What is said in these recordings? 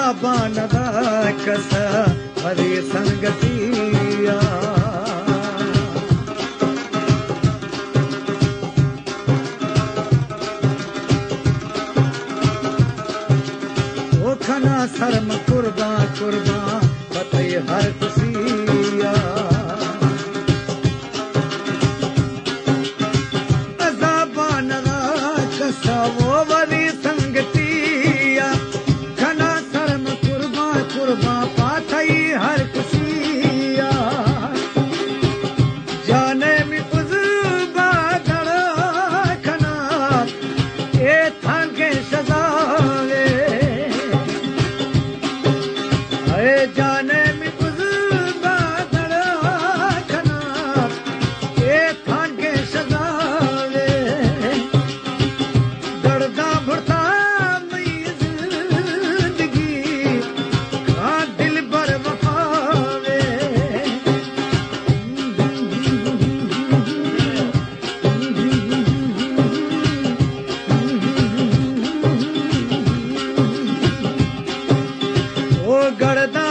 अज़ाबान दा कसा वरी संगतिया खना शर्म कुर्बा कुर्बा बताई हर खुशिया अज़ाबान दा कसा वो वरी संगतिया खना शर्म कुर्बा कुर्बा पाथई हर खुशिया जाने में उज़बा दड़ा खना ए थांगे सजावे जाने में उज़बा दड़ा खना ए थांगे सजावे दर्दा भरता मई जिंदगी का दिल बर वफावे ओ गड़दा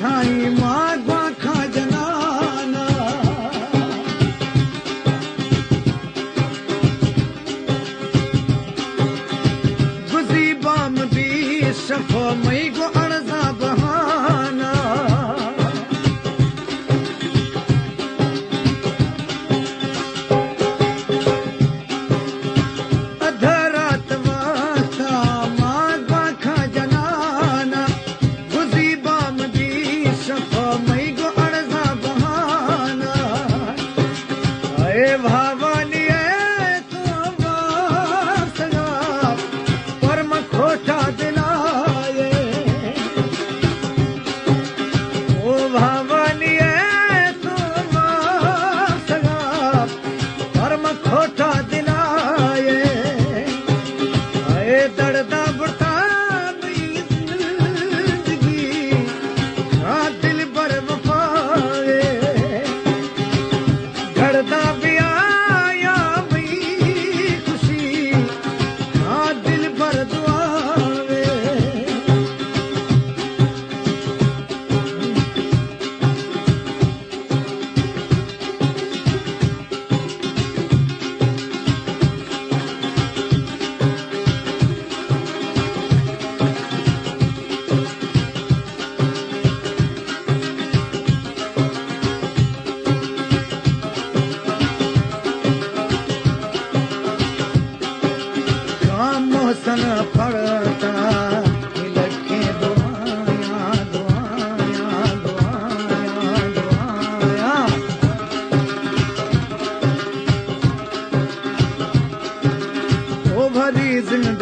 खाई मागवा खा जनाना गुजी बाम भी शफो मई को अड़जा बहाना अधरात वाता मागवा खा जनाना गुजी बाम मई को अड़जा बहाना अरे भावानी है तो वासना पर खोटा दिलाए ओ भावानी है तो वासना पर खोटा दिलाए अरे दर्दा बुढ़ता मोहसन पड़ता लखे दुआया दुआया दुआया दुआया ओ भरी जिंदगी